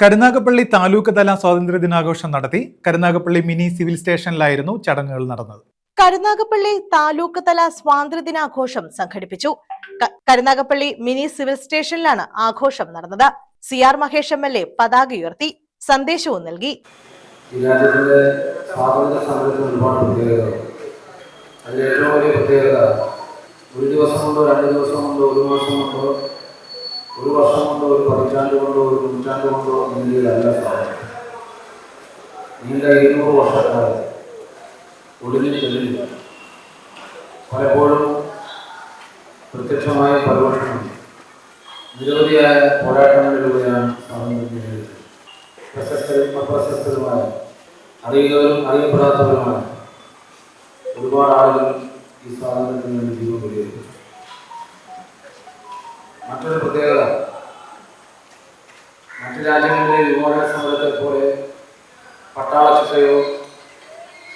കരുനാഗപ്പള്ളി താലൂക്ക് തല സ്വാതന്ത്ര്യ ദിനാഘോഷം നടത്തി. കരുനാഗപ്പള്ളി മിനി സിവിൽ സ്റ്റേഷനിലായിരുന്നു ചടങ്ങുകൾ നടന്നത്. കരുനാഗപ്പള്ളി താലൂക്ക് തല സ്വാതന്ത്ര്യ ദിനാഘോഷം സംഘടിപ്പിച്ചു. കരുനാഗപ്പള്ളി മിനി സിവിൽ സ്റ്റേഷനിലാണ് ആഘോഷം നടന്നത്. CR മഹേഷ് MLA പതാക ഉയർത്തി സന്ദേശവും നൽകി. രാജ്യത്തിന്റെ സ്വാതന്ത്ര്യ സമരത്തിന് ഒരുപാട് പ്രത്യേകതകൾ. അതിൽ ഏറ്റവും വലിയ പ്രത്യേകത ഒരു ദിവസം കൊണ്ടോ 2 ദിവസം കൊണ്ടോ 1 മാസം കൊണ്ടോ 1 വർഷം കൊണ്ടോ 1 പതിറ്റാണ്ട് കൊണ്ടോ 1 നൂറ്റാണ്ട് കൊണ്ടോ ഇന്ത്യയിലല്ല സ്വാതന്ത്ര്യം. നീണ്ട 200 വർഷക്കാലം ഒടുവിൽ തെളിഞ്ഞു. പലപ്പോഴും പ്രത്യക്ഷമായ പരോക്ഷണം നിരവധിയായ പോരാട്ടങ്ങളിലൂടെയാണ് സ്വാതന്ത്ര്യം നേടിയത്. പ്രശസ്തരും അപ്രശസ്തരുമായ അറിയുന്നവരും അറിയപ്പെടാത്തവരുമായ ഒരുപാട് ആളുകൾ ഈ സ്വാതന്ത്ര്യത്തിന് വേണ്ടി ജീവൻ ബലികഴിച്ചു. മറ്റൊരു പ്രത്യേകത, മറ്റു രാജ്യങ്ങളിലെ വിമോചന സമരത്തെ പോലെ പട്ടാള ചിട്ടയോ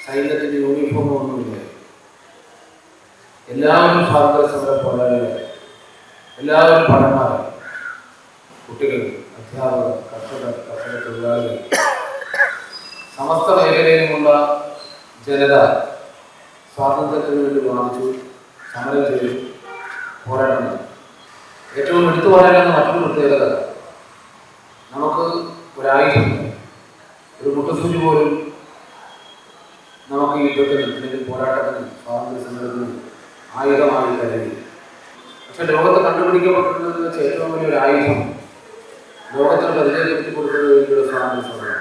സൈന്യത്തിന്റെ യൂണിഫോമോ ഒന്നുമില്ല. എല്ലാവരും സ്വാതന്ത്ര്യ സമര പോരാളികളായി, എല്ലാവരും ഭടന്മാരായി, കുട്ടികൾ, അധ്യാപകർ, കർഷകർ, കർഷക തൊഴിലാളികൾ, സമസ്ത മേഖലയിലുമുള്ള ജനത സ്വാതന്ത്ര്യത്തിന് വേണ്ടി വാദിച്ചു, സമരം ചെയ്തു, പോരാട്ടം നടത്തി. ഏറ്റവും എടുത്തു പറയാനുള്ള മറ്റൊരു പ്രത്യേകത, നമുക്ക് ഒരായുധം, ഒരു മുട്ടസൂചി പോലും നമുക്ക് ഈ യുദ്ധത്തിന് അല്ലെങ്കിൽ പോരാട്ടത്തിന് സ്വാതന്ത്ര്യ സമരത്തിന് ആയുധമായി കരുതി. പക്ഷെ ലോകത്ത് കണ്ടുപിടിക്കപ്പെട്ടിട്ടുള്ളതെന്ന് വെച്ചാൽ ഏറ്റവും വലിയൊരു ആയുധം ലോകത്തിന് പരിചയപ്പെടുത്തി കൊടുക്കുന്നത് വേണ്ടിയുള്ള സ്വാതന്ത്ര്യ സമരം.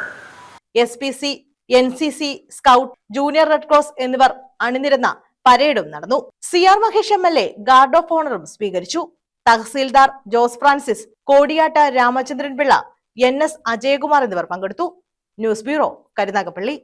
SPC, NCC, scout, junior red cross എന്നിവർ അണിനിരന്ന പരേഡും നടന്നു. CR Mahesh MLA guard of ഓണറും സ്വീകരിച്ചു. തഹസീൽദാർ ജോസ് ഫ്രാൻസിസ്, കോടിയാട്ട് രാമചന്ദ്രൻ പിള്ള, NS അജയകുമാർ എന്നിവർ പങ്കെടുത്തു. News bureau, Karunagappally.